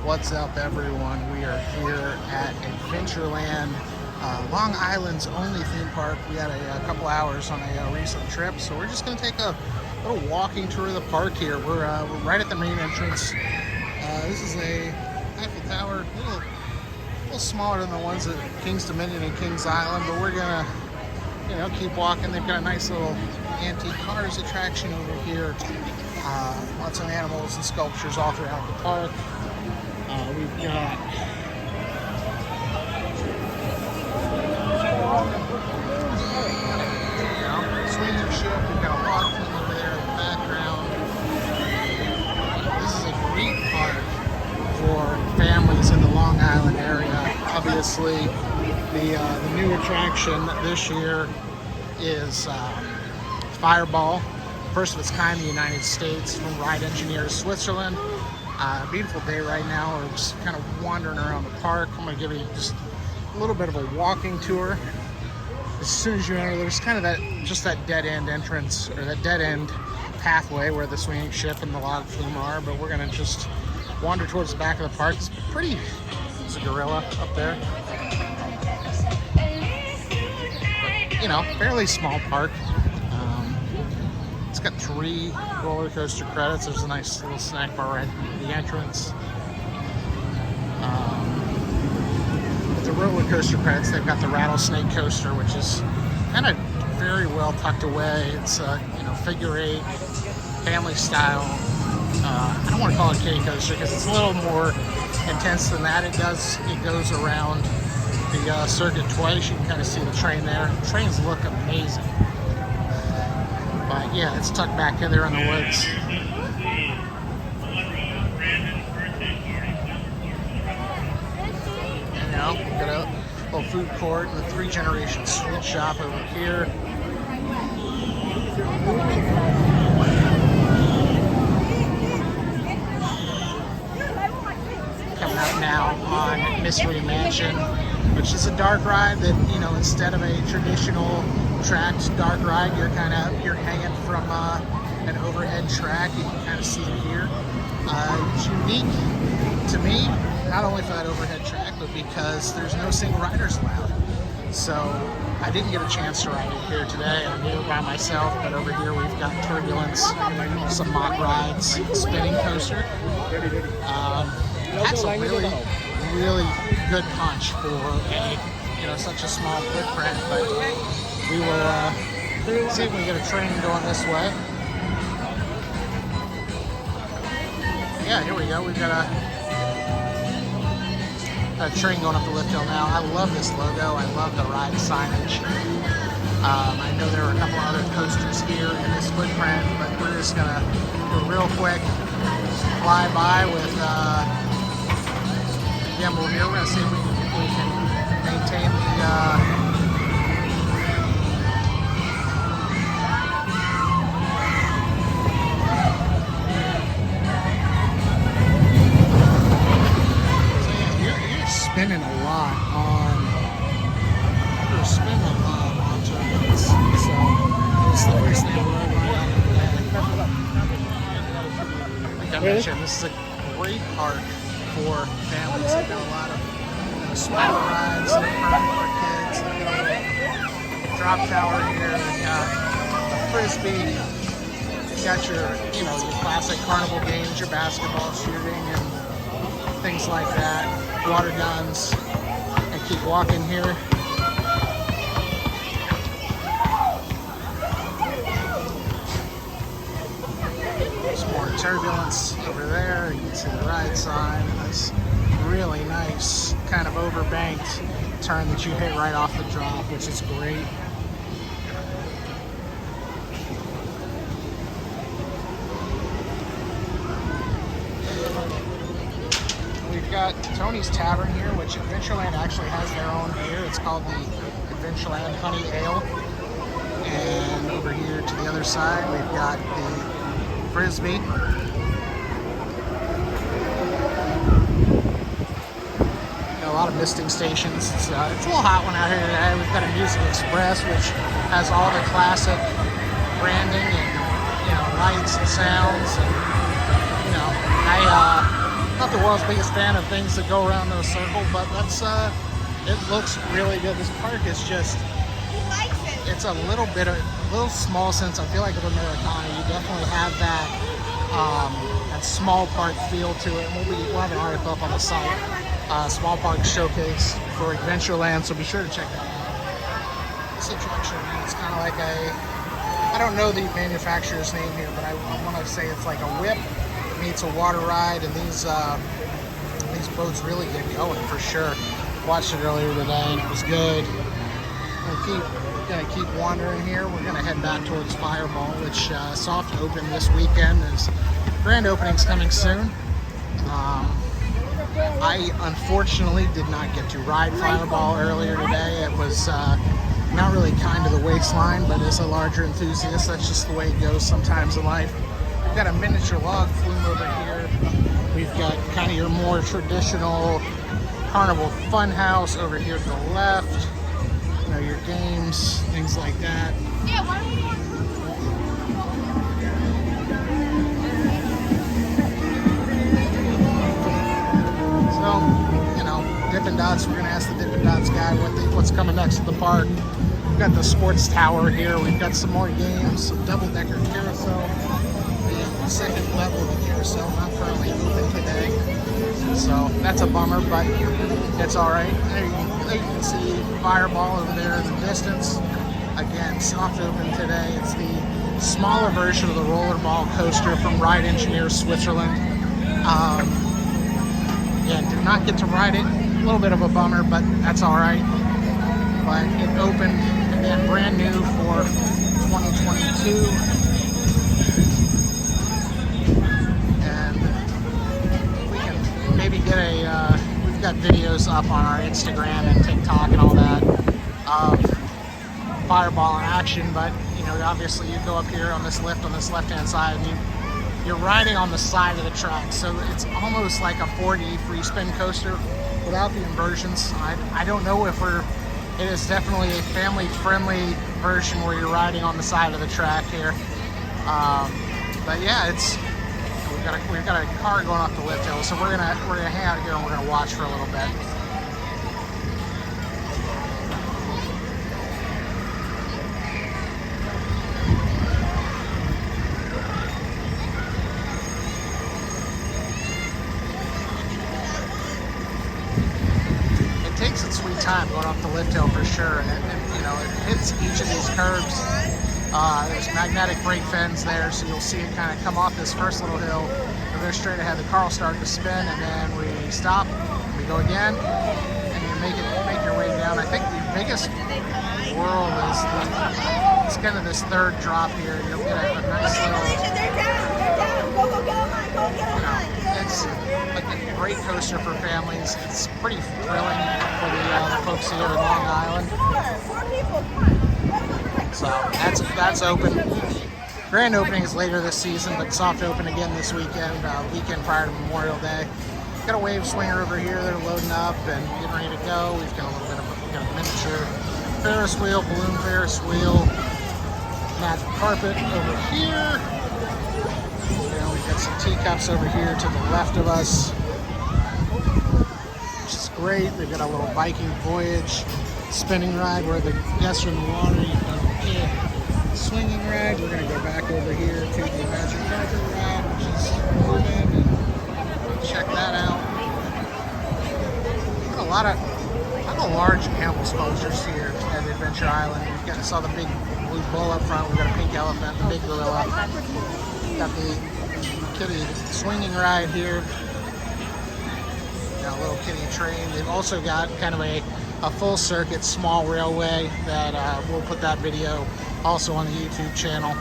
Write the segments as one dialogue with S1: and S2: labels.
S1: What's up, everyone? We are here at Adventureland, Long Island's only theme park. We had a couple hours on a recent trip, so we're just going to take a little walking tour of the park here. We're right at the main entrance. This is a Eiffel Tower, a little smaller than the ones at King's Dominion and Kings Island, but we're gonna, keep walking. They've got a nice little antique cars attraction over here. Lots of animals and sculptures all throughout the park. We've got swinging ship. We've got a log thing over there in the background. This is a great park for families in the Long Island area. Obviously, the new attraction this year is Fireball, first of its kind in the United States, from Ride Engineers Switzerland. Beautiful day right now. We're just kind of wandering around the park. I'm going to give you just a little bit of a walking tour. As soon as you enter, there's kind of that dead end entrance, or that dead end pathway where the swinging ship and the log flume are. But we're going to just wander towards the back of the park. It's there's a gorilla up there. But, fairly small park. It's got 3 roller coaster credits. There's a nice little snack bar right at the entrance. With the roller coaster credits, they've got the Rattlesnake coaster, which is kind of very well tucked away. It's figure 8, family style. I don't want to call it a kiddie coaster because it's a little more intense than that. It goes around the circuit twice. You can kind of see the train there. The trains look amazing. But yeah, it's tucked back in there in the woods. Got a little food court and a 3-generation sweet shop over here. Coming up now on Mystery Mansion, which is a dark ride that, instead of a traditional tracked dark ride, you're hanging from an overhead track. You can kind of see it here. It's unique to me, not only for that overhead track, but because there's no single riders allowed. So I didn't get a chance to ride it here today. I'm here by myself, but over here we've got Turbulence, some mock rides, spinning coaster. That's a really, really good punch for such a small footprint, but we will see if we can get a train going this way. Yeah, here we go. We've got a train going up the lift hill now. I love this logo. I love the ride signage. I know there are a couple other coasters here in this footprint, but we're just going to do a real quick fly-by with gimbal here. We're going to see if we can maintain the spinning a lot on turbulence. So it's the first thing I'm running around today. Like I mentioned, this is a great park for families. They've got a lot of smaller rides in front for kids. They've got a little drop tower here. They've got a frisbee. You've got your classic carnival games, your basketball shooting and things like that. Water guns, and keep walking here. There's more Turbulence over there. You can see the ride sign and this really nice kind of overbanked turn that you hit right off the drop, which is great. Got Tony's Tavern here, which Adventureland actually has their own beer. It's called the Adventureland Honey Ale. And over here to the other side, we've got the Frisbee. Got a lot of misting stations. It's a little hot one out here today. We've got Amusement Express, which has all the classic branding and lights and sounds. And I thought the world's biggest fan of things that go around in a circle, but that's it looks really good. This park is just, it's a little small sense. I feel like of Americana. You definitely have that that small park feel to it. And we'll have an article up on the site, small park showcase for Adventureland. So be sure to check that out. This attraction, it's kind of like I don't know the manufacturer's name here, but I want to say it's like a whip meets a water ride, and these boats really get going for sure. Watched it earlier today and it was good. We're gonna keep wandering here. We're gonna head back towards Fireball, which soft open this weekend. Is grand opening's coming soon. I unfortunately did not get to ride Fireball earlier today. It was not really kind to the waistline, but as a larger enthusiast, that's just the way it goes sometimes in life. We've got a miniature log flume over here. We've got kind of your more traditional Carnival Funhouse over here to the left. You know, your games, things like that. Yeah, why don't So, you know, Dippin' Dots, we're gonna ask the Dippin' Dots guy what's coming next to the park. We've got the sports tower here. We've got some more games, some double-decker carousel. The second level of the carousel not currently open today, so that's a bummer, but it's all right. There you can see Fireball over there in the distance. Again, soft open today. It's the smaller version of the rollerball coaster from Ride Engineer Switzerland. Again, did not get to ride it. A little bit of a bummer, but that's all right. But it opened, again, brand new for 2022. Maybe get we've got videos up on our Instagram and TikTok and all that of Fireball in action, but you know, obviously you go up here on this lift on this left-hand side and you're riding on the side of the track, so it's almost like a 4D free spin coaster without the inversions. I don't know if it is definitely a family-friendly version where you're riding on the side of the track here, but yeah, we've got a car going off the lift hill, so we're gonna hang out here and we're gonna watch for a little bit. It takes its sweet time going off the lift hill for sure, and you know, it hits each of these curves. There's magnetic brake fins there, so you'll see it kind of come off this first little hill, and go straight ahead. The car will start to spin, and then we stop, we go again, and you make your way down. I think the biggest whirl is it's kind of this third drop here. You'll get a nice little, you know, it's like a great coaster for families. It's pretty thrilling for the folks here in Long Island. So that's open. Grand opening is later this season, but soft open again this weekend, weekend prior to Memorial Day. Got a wave swinger over here. They're loading up and getting ready to go. We've got a little bit of a miniature Ferris wheel, balloon Ferris wheel, magic carpet over here. And we've got some teacups over here to the left of us, which is great. They've got a little Viking Voyage spinning ride where the guests are in the water. You've got a kid swinging ride. We're going to go back over here to the magic carpet ride, which is moving, and check that out. Got a lot of large animal sculptures here at Adventure Island. I saw the big blue bull up front. We've got a pink elephant, the big gorilla. Got the kitty swinging ride here. Got a little kitty train. They've also got kind of a full circuit small railway that we'll put that video also on the YouTube channel.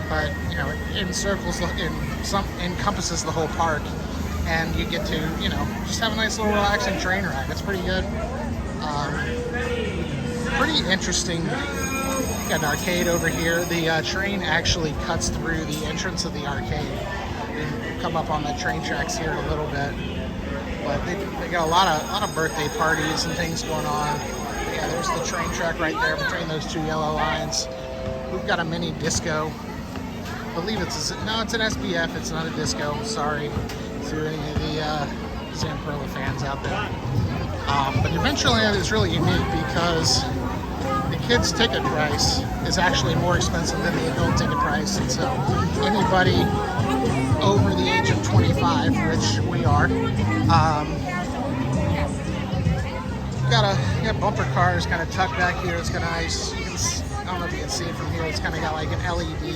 S1: But you know, it encompasses the whole park, and you get to, you know, just have a nice little relaxing train ride. It's pretty good. Pretty interesting. Got an arcade over here. The train actually cuts through the entrance of the arcade. We'll come up on the train tracks here in a little bit. But they got a lot of birthday parties and things going on. But yeah, there's the train track right there between those two yellow lines. We've got a mini disco. I believe it's an SBF. It's not a disco. Sorry to any of the Zamperla fans out there. But Adventureland is really unique because the kids' ticket price is actually more expensive than the adult ticket price, and so anybody over the age of 25, which we are, got bumper cars kind of tucked back here. It's kind of nice. I don't know if you can see it from here. It's kind of got like an LED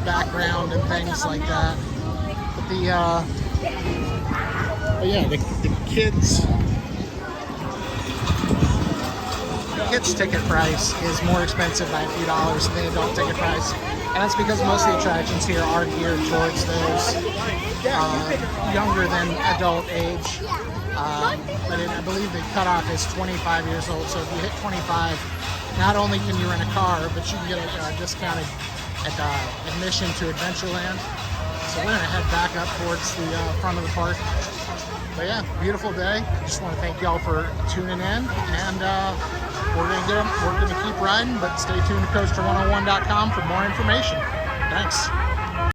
S1: background and things like that. But the kids' ticket price is more expensive by a few dollars than the adult ticket price, and that's because most of the attractions here are geared towards those younger than adult age. But I believe the cutoff is 25 years old, so if you hit 25, not only can you rent a car, but you can get a discounted admission to Adventureland. So we're going to head back up towards the front of the park. But yeah, beautiful day. Just want to thank y'all for tuning in, and we're going to keep riding, but stay tuned to coaster101.com for more information. Thanks.